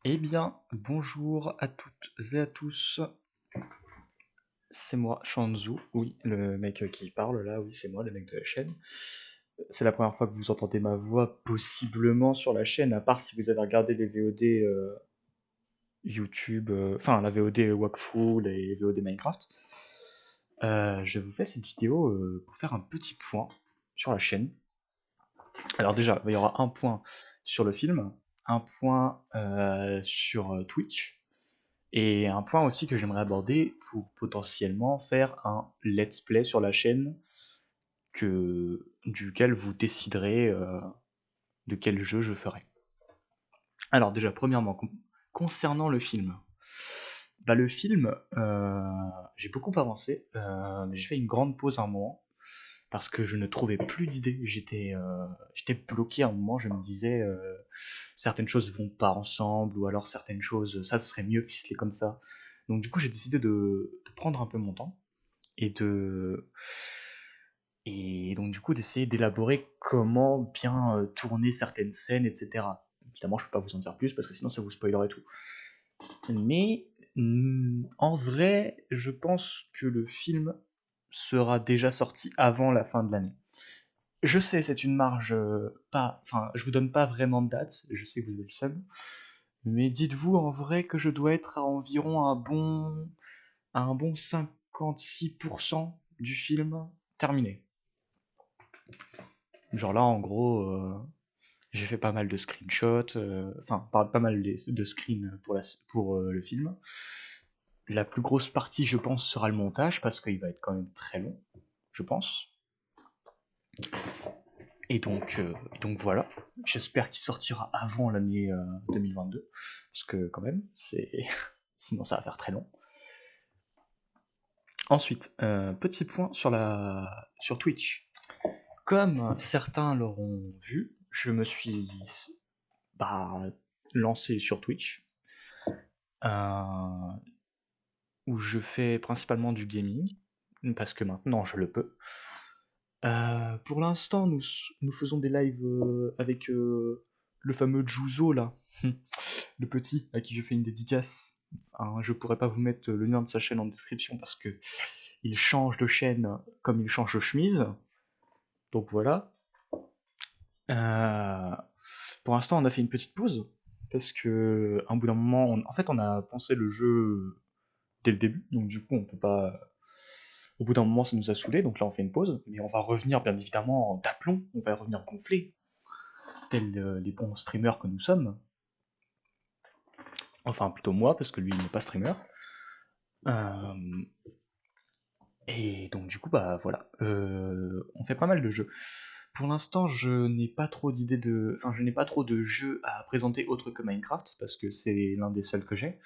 Eh bien, bonjour à toutes et à tous. C'est moi, Shanzu. Oui, le mec qui parle là, oui, c'est moi, le mec de la chaîne. C'est la première fois que vous entendez ma voix possiblement sur la chaîne, à part si vous avez regardé les VOD YouTube, enfin la VOD Wakfu, les VOD Minecraft. Je vous fais cette vidéo pour faire un petit point sur la chaîne. Alors déjà, il y aura un point sur le film, un point sur Twitch, et un point aussi que j'aimerais aborder pour potentiellement faire un let's play sur la chaîne duquel vous déciderez de quel jeu je ferai. Alors déjà, premièrement, concernant le film. Bah, le film, j'ai beaucoup avancé, mais j'ai fait une grande pause à un moment parce que je ne trouvais plus d'idées. J'étais bloqué à un moment, je me disais certaines choses vont pas ensemble, ou alors certaines choses, ça serait mieux ficelé comme ça. Donc du coup, j'ai décidé de prendre un peu mon temps et et donc du coup d'essayer d'élaborer comment bien tourner certaines scènes, etc. Évidemment, je peux pas vous en dire plus parce que sinon ça vous spoilerait tout. Mais en vrai, je pense que le film sera déjà sorti avant la fin de l'année. Je sais, c'est une marge pas. Enfin, je vous donne pas vraiment de date, je sais que vous êtes le seul. Mais dites-vous en vrai que je dois être à environ un bon 56% du film terminé. Genre là, en gros, j'ai fait pas mal de screenshots, enfin, pas mal de screens pour le film. La plus grosse partie, je pense, sera le montage, parce qu'il va être quand même très long, je pense. Et donc voilà, j'espère qu'il sortira avant l'année 2022, parce que quand même, sinon ça va faire très long. Ensuite, petit point sur Twitch. Comme certains l'auront vu, je me suis bah, lancé sur Twitch, euh, où je fais principalement du gaming, parce que maintenant je le peux. Pour l'instant, nous faisons des lives avec le fameux Juzo là, le petit à qui je fais une dédicace. Hein, je pourrais pas vous mettre le lien de sa chaîne en description parce que il change de chaîne comme il change de chemise. Donc voilà. Euh, pour l'instant, on a fait une petite pause parce que un bout d'un moment, en fait, on a pensé le jeu dès le début, donc du coup, on peut pas. Au bout d'un moment, ça nous a saoulé, donc là, on fait une pause, mais on va revenir bien évidemment d'aplomb, on va revenir gonflé, tels les bons streamers que nous sommes. Enfin, plutôt moi, parce que lui, il n'est pas streamer. Euh, et donc, du coup, bah voilà. On fait pas mal de jeux. Pour l'instant, je n'ai pas trop d'idées de. Enfin, je n'ai pas trop de jeux à présenter autres que Minecraft, parce que c'est l'un des seuls que j'ai.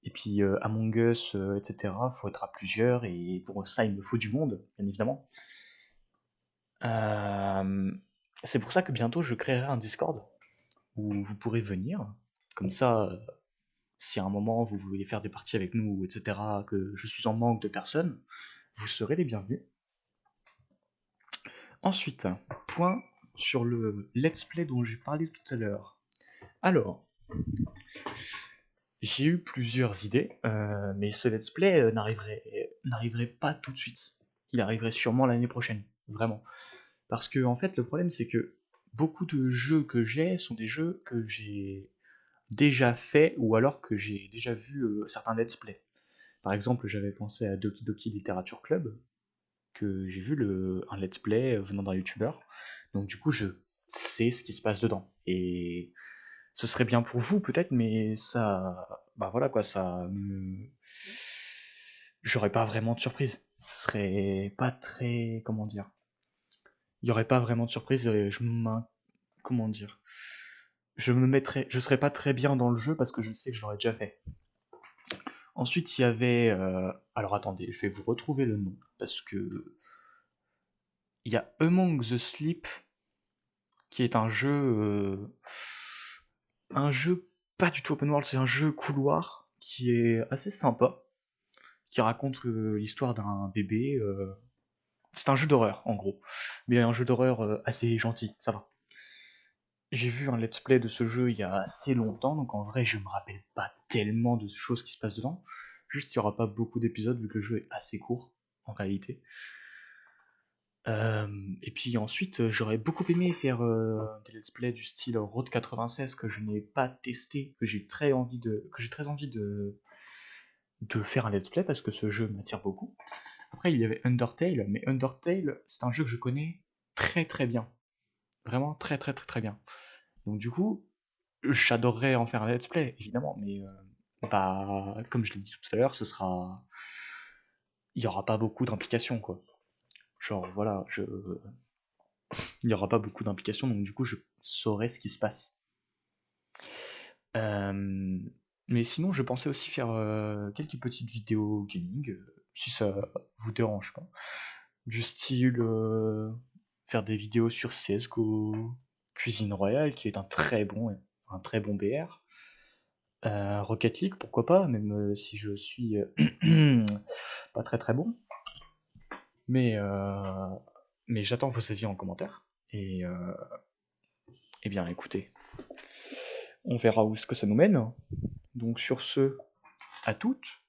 Et puis Among Us, etc., faut être à plusieurs, et pour ça, il me faut du monde, bien évidemment. Euh, c'est pour ça que bientôt, je créerai un Discord, où vous pourrez venir. Comme ça, si à un moment vous voulez faire des parties avec nous, etc., que je suis en manque de personnes, vous serez les bienvenus. Ensuite, point sur le let's play dont j'ai parlé tout à l'heure. Alors, j'ai eu plusieurs idées, mais ce let's play n'arriverait pas tout de suite. Il arriverait sûrement l'année prochaine, vraiment. Parce que en fait, le problème c'est que beaucoup de jeux que j'ai sont des jeux que j'ai déjà fait ou alors que j'ai déjà vu certains let's play. Par exemple, j'avais pensé à Doki Doki Literature Club, que j'ai vu un let's play venant d'un youtubeur. Donc du coup, je sais ce qui se passe dedans. Et ce serait bien pour vous peut-être, mais ça, bah voilà quoi, j'aurais pas vraiment de surprise. Ce serait pas très, comment dire, il y aurait pas vraiment de surprise. Comment dire, je serais pas très bien dans le jeu parce que je sais que je l'aurais déjà fait. Ensuite, il y avait, alors attendez, je vais vous retrouver le nom parce que il y a Among the Sleep qui est un jeu pas du tout open world, c'est un jeu couloir qui est assez sympa, qui raconte l'histoire d'un bébé. C'est un jeu d'horreur en gros, mais un jeu d'horreur assez gentil, ça va. j'ai vu un let's play de ce jeu il y a assez longtemps, donc en vrai je me rappelle pas tellement de choses qui se passent dedans. Juste il y aura pas beaucoup d'épisodes vu que le jeu est assez court en réalité. Et puis ensuite j'aurais beaucoup aimé faire des let's play du style Road 96 que je n'ai pas testé, que j'ai très envie de faire un let's play parce que ce jeu m'attire beaucoup. Après il y avait Undertale, mais Undertale c'est un jeu que je connais très très bien. Vraiment très très très très bien. Donc du coup, j'adorerais en faire un let's play, évidemment, mais bah, comme je l'ai dit tout à l'heure, il n'y aura pas beaucoup d'implications, quoi. Genre, voilà, il n'y aura pas beaucoup d'implications, donc du coup, je saurai ce qui se passe. Euh, Mais sinon, je pensais aussi faire quelques petites vidéos gaming, si ça vous dérange pas. Du style, faire des vidéos sur CSGO, Cuisine Royale, qui est un très bon BR. Rocket League, pourquoi pas, même si je suis pas très très bon. Mais, euh, mais j'attends vos avis en commentaire. Eh bien, écoutez, on verra où ce que ça nous mène. Donc sur ce, à toutes.